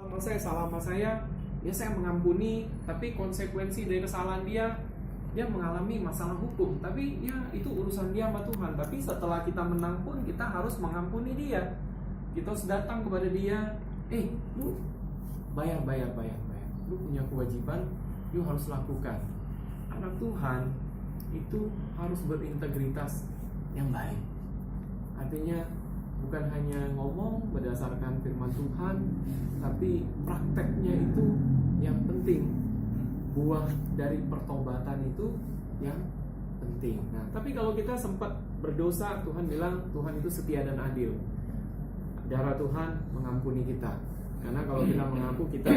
salah sama saya, ya saya mengampuni, tapi konsekuensi dari kesalahan dia mengalami masalah hukum, tapi ya itu urusan dia sama Tuhan. Tapi setelah kita menang pun kita harus mengampuni dia. Kita harus datang kepada dia, lu bayar, lu punya kewajiban, lu harus lakukan. Anak Tuhan itu harus berintegritas yang baik. Artinya bukan hanya ngomong berdasarkan firman Tuhan, tapi prakteknya itu yang penting. Buah dari pertobatan itu yang penting. Nah, tapi kalau kita sempat berdosa, Tuhan bilang Tuhan itu setia dan adil. Darah Tuhan mengampuni kita. Karena kalau kita mengaku kita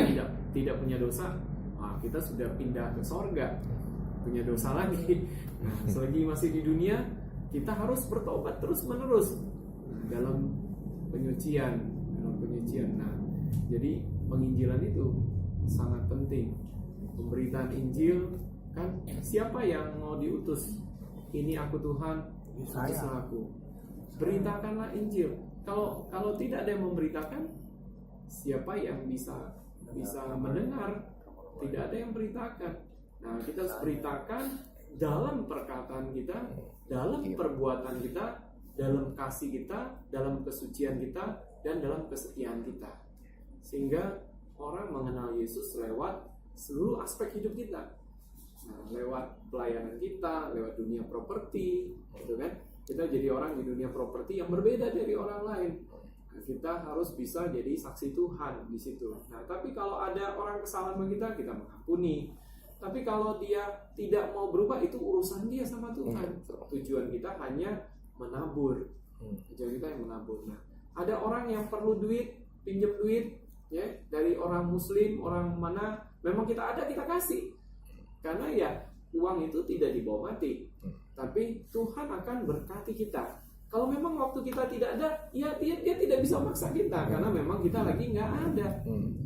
tidak punya dosa, kita sudah pindah ke sorga, punya dosa lagi. Nah, selagi masih di dunia, kita harus bertobat terus menerus dalam penyucian. Nah, jadi penginjilan itu sangat penting. Pemberitaan Injil, kan siapa yang mau diutus? Ini aku Tuhan, utuslah aku. Beritakanlah Injil. Kalau tidak ada yang memberitakan, siapa yang bisa mendengar? Tidak ada yang beritakan. Nah, kita harus beritakan dalam perkataan kita, dalam perbuatan kita, dalam kasih kita, dalam kesucian kita, dan dalam kesetiaan kita. Sehingga orang mengenal Yesus lewat seluruh aspek hidup kita. Nah, lewat pelayanan kita, lewat dunia properti, gitu kan? Kita jadi orang di dunia properti yang berbeda dari orang lain. Nah, kita harus bisa jadi saksi Tuhan di situ. Nah, tapi kalau ada orang kesalahan sama kita mengampuni. Tapi kalau dia tidak mau berubah, itu urusan dia sama Tuhan. Tujuan kita hanya menabur. Tujuan kita yang menabur. Nah, ada orang yang perlu duit, pinjam duit, ya, dari orang Muslim, orang mana, memang kita ada, kita kasih. Karena ya uang itu tidak dibawa mati, tapi Tuhan akan berkati kita. Kalau memang waktu kita tidak ada, ya dia tidak bisa maksa kita, karena memang kita lagi nggak ada.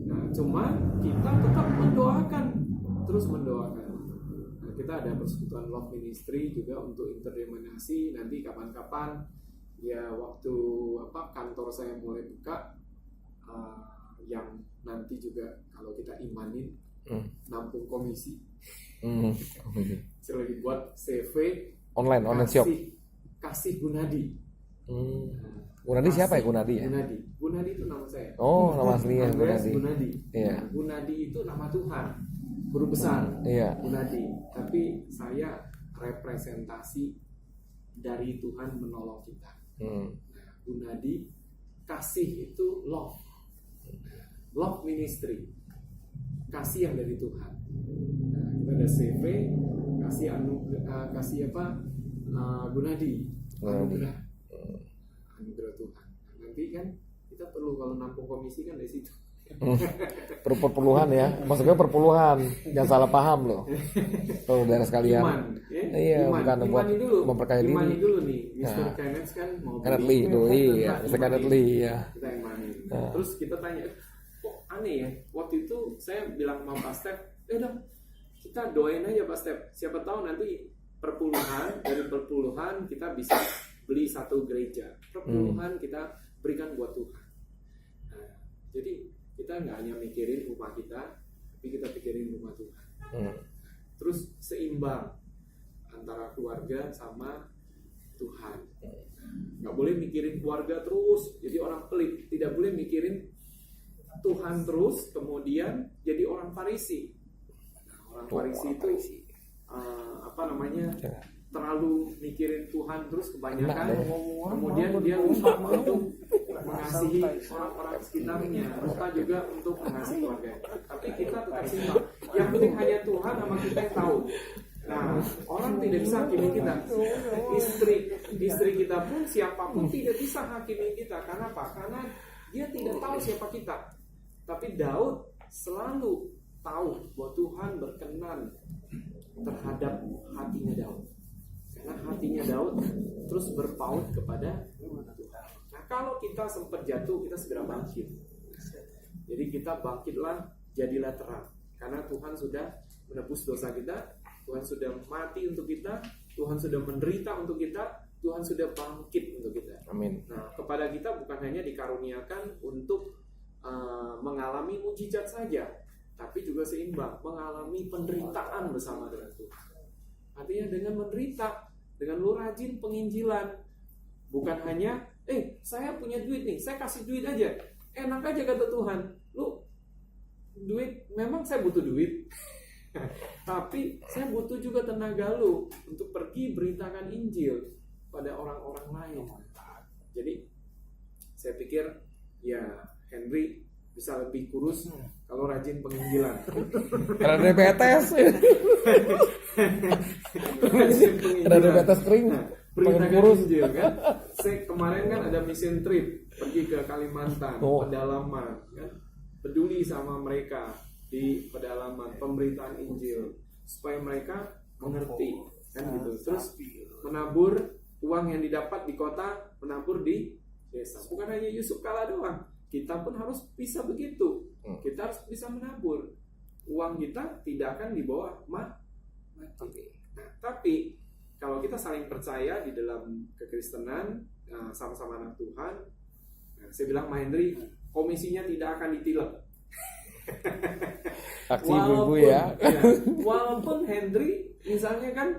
Nah, cuma kita tetap mendoakan, terus mendoakan. Nah, kita ada persekutuan Love Ministry juga untuk interdenominasi. Nanti kapan-kapan, ya waktu kantor saya mulai buka, yang nanti juga kalau kita imanin nampung komisi. Saya lagi buat CV online shop. Kasih Gunadi. Gunadi siapa ya Gunadi ya? Gunadi itu nama saya. Oh, nama aslinya Gunadi. Iya. Gunadi itu nama Tuhan, guru besar. Iya. Gunadi. Tapi saya representasi dari Tuhan menolong kita. Nah, Gunadi, kasih itu love. Love Ministry, kasih yang dari Tuhan. Nah, kita ada CV, kasih Gunadi, anugerah Tuhan. Nah, nanti kan kita perlu, kalau nampung komisi kan dari situ. Perpuluhan ya, maksudnya perpuluhan, jangan salah paham loh. Tuh dari sekalian. Iman dulu. Memperkaya diri. Imani dulu nih, Mr. Kenneth kan mau beli. Mr. Kenneth Lee ya. Kita imani. Terus kita tanya, kok aneh ya? Waktu itu saya bilang sama Pak Step, kita doain aja Pak Step. Siapa tahu nanti dari perpuluhan kita bisa beli satu gereja. Perpuluhan kita berikan buat Tuhan. Nah, jadi kita nggak hanya mikirin rumah kita, tapi kita pikirin rumah Tuhan. Terus seimbang antara keluarga sama Tuhan. Nggak boleh mikirin keluarga terus, jadi orang pelit. Tidak boleh mikirin Tuhan terus, kemudian jadi orang Farisi. Nah, orang Farisi itu terlalu mikirin Tuhan terus kebanyakan, kemudian dia lupa untuk mengasihi orang-orang sekitarnya, lupa juga untuk mengasihi keluarga. Tapi kita tetap seimbang. Yang penting hanya Tuhan sama kita yang tahu. Nah, orang tidak bisa hakimi kita. Istri kita pun, siapapun tidak bisa hakimi kita. Karena apa? Karena dia tidak tahu siapa kita. Tapi Daud selalu tahu bahwa Tuhan berkenan terhadap hatinya Daud. Karena hatinya Daud terus berpaut kepada Tuhan. Nah, kalau kita sempat jatuh, kita segera bangkit. Jadi kita bangkitlah, jadilah terang. Karena Tuhan sudah menebus dosa kita, Tuhan sudah mati untuk kita, Tuhan sudah menderita untuk kita, Tuhan sudah bangkit untuk kita. Amin. Nah, kepada kita bukan hanya dikaruniakan untuk mengalami mujizat saja, tapi juga seimbang, mengalami penderitaan bersama dengan Tuhan. Artinya dengan menderita, dengan lu rajin penginjilan, bukan hanya saya punya duit nih, saya kasih duit aja, enak aja kata Tuhan. Lu duit, memang saya butuh duit, tapi saya butuh juga tenaga lu untuk pergi beritakan Injil pada orang-orang lain. Jadi saya pikir ya Henry bisa lebih kurus kalau rajin penginjilan. Karena diabetes. Karena diabetes kering. Nah, beritakan Injil kan. Saya kemarin kan ada mission trip pergi ke Kalimantan, pedalaman kan. Peduli sama mereka di pedalaman, pemberitaan Injil supaya mereka mengerti kan gitu. Terus menabur uang yang didapat di kota, menabur di desa. Bukan hanya Yusuf Kala doang, kita pun harus bisa begitu. Kita harus bisa menabur. Uang kita tidak akan dibawa mati. Nah, tapi kalau kita saling percaya di dalam kekristenan, sama-sama anak Tuhan, saya bilang, Henry, komisinya tidak akan ditilep. Aksi ibu-ibu ya. Walaupun Henry misalnya kan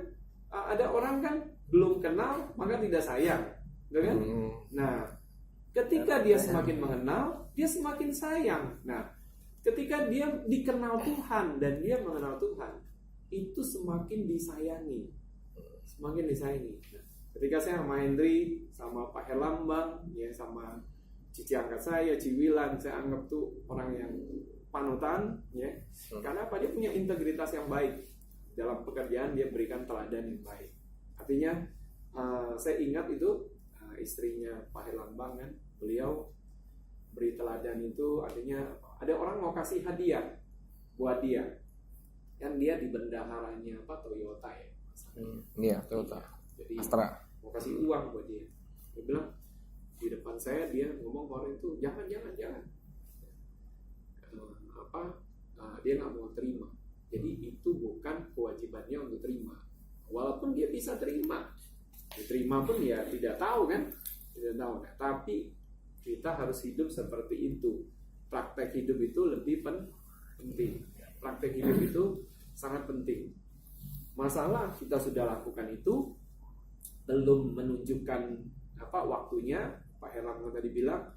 ada orang kan belum kenal maka tidak sayang, kan? Nah, ketika dia semakin mengenal, dia semakin sayang. Nah, ketika dia dikenal Tuhan dan dia mengenal Tuhan, itu semakin disayangi, semakin disayangi. Nah, ketika saya sama Henry, sama Pak Herlambang, ya sama cici angkat saya, Ciwilan, saya anggap tuh orang yang panutan, ya, karena apa? Dia punya integritas yang baik dalam pekerjaan, dia berikan teladan yang baik. Artinya, saya ingat itu istrinya Pak Herlambang kan, beliau beri teladan itu artinya ada orang mau kasih hadiah buat dia, kan dia di bendaharanya Toyota ya. Iya, Toyota. Jadi Astra mau kasih uang buat dia. Dia bilang di depan saya, dia ngomong ke orang itu jangan. Dia nggak mau terima. Jadi itu bukan kewajibannya untuk terima. Walaupun dia bisa terima, diterima pun ya tidak tahu kan, tidak tahu. Nah, tapi kita harus hidup seperti itu. Praktek hidup itu lebih penting. Praktek hidup itu sangat penting. Masalah kita sudah lakukan itu, belum menunjukkan waktunya. Pak Herlambang tadi bilang,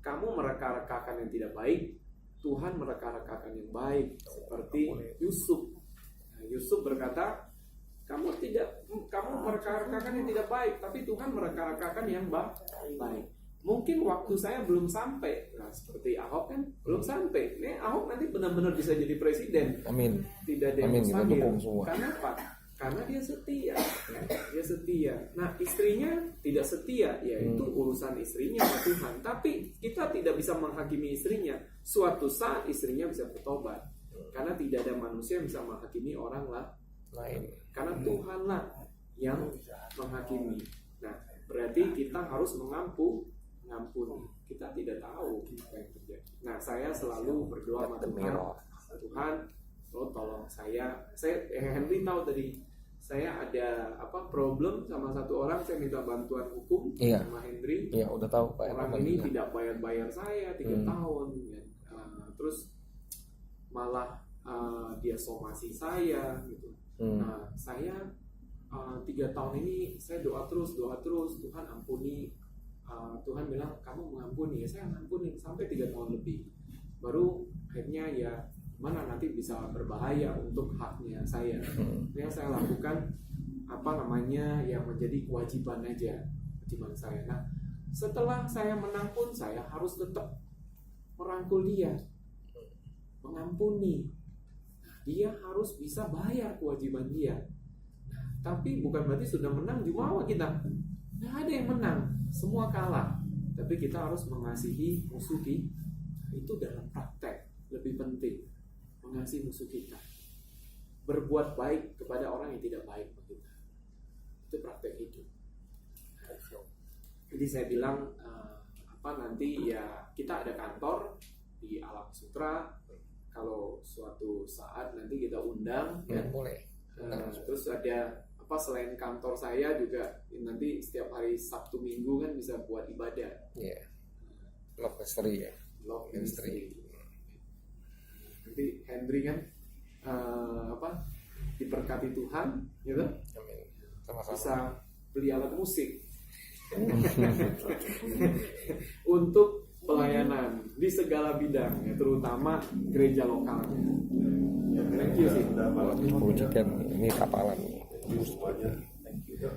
kamu mereka-rekakan yang tidak baik, Tuhan mereka-rekakan yang baik. Seperti Yusuf. Nah, Yusuf berkata, kamu mereka-rekakan yang tidak baik, tapi Tuhan mereka-rekakan yang baik. Mungkin waktu saya belum sampai. Nah, seperti Ahok kan belum sampai. Ini Ahok nanti benar-benar bisa jadi presiden. Amin. Tidak ada yang Amin, kita mustahil. dukung semua. Karena apa? Karena dia setia. Dia setia. Nah, istrinya tidak setia, ya itu urusan istrinya sama Tuhan. Tapi kita tidak bisa menghakimi istrinya. Suatu saat istrinya bisa bertobat. Karena tidak ada manusia yang bisa menghakimi orang lain. Karena Tuhanlah yang menghakimi. Nah, berarti kita harus mengampuni. Kita tidak tahu apa yang terjadi. Nah, saya selalu berdoa sama Tuhan, lo tolong saya. Henry tahu tadi saya ada problem sama satu orang, saya minta bantuan hukum sama Henry. Iya, udah tahu Pak. Orang ini tidak bayar saya 3 tahun, ya. Terus malah dia somasi saya gitu. Nah, saya 3 tahun ini saya doa terus Tuhan ampuni. Tuhan bilang kamu mengampuni, ya saya mengampuni sampai 3 tahun lebih. Baru akhirnya ya mana nanti bisa berbahaya untuk haknya saya. Yang saya lakukan yang menjadi kewajiban saya. Nah, setelah saya menang pun saya harus tetap merangkul dia, mengampuni. Nah, dia harus bisa bayar kewajiban dia. Nah, tapi bukan berarti sudah menang jumawa kita. Nggak ada yang menang, semua kalah. Tapi kita harus mengasihi musuh kita. Itu dalam praktek lebih penting, mengasihi musuh kita, berbuat baik kepada orang yang tidak baik bagi kita. Itu praktek hidup. Jadi saya bilang nanti ya kita ada kantor di Alam Sutra. Kalau suatu saat nanti kita undang, boleh. Terus ada selain kantor saya juga nanti setiap hari Sabtu Minggu kan bisa buat ibadah. Love Mystery ya. Love Ministry. Nanti Henry kan diberkati Tuhan, gitu. Amin. Sama-sama. Bisa beli alat musik untuk pelayanan di segala bidang, ya, terutama gereja lokalnya. Thank you sih. Wujudkan ini kapalan. Semuanya. Thank you.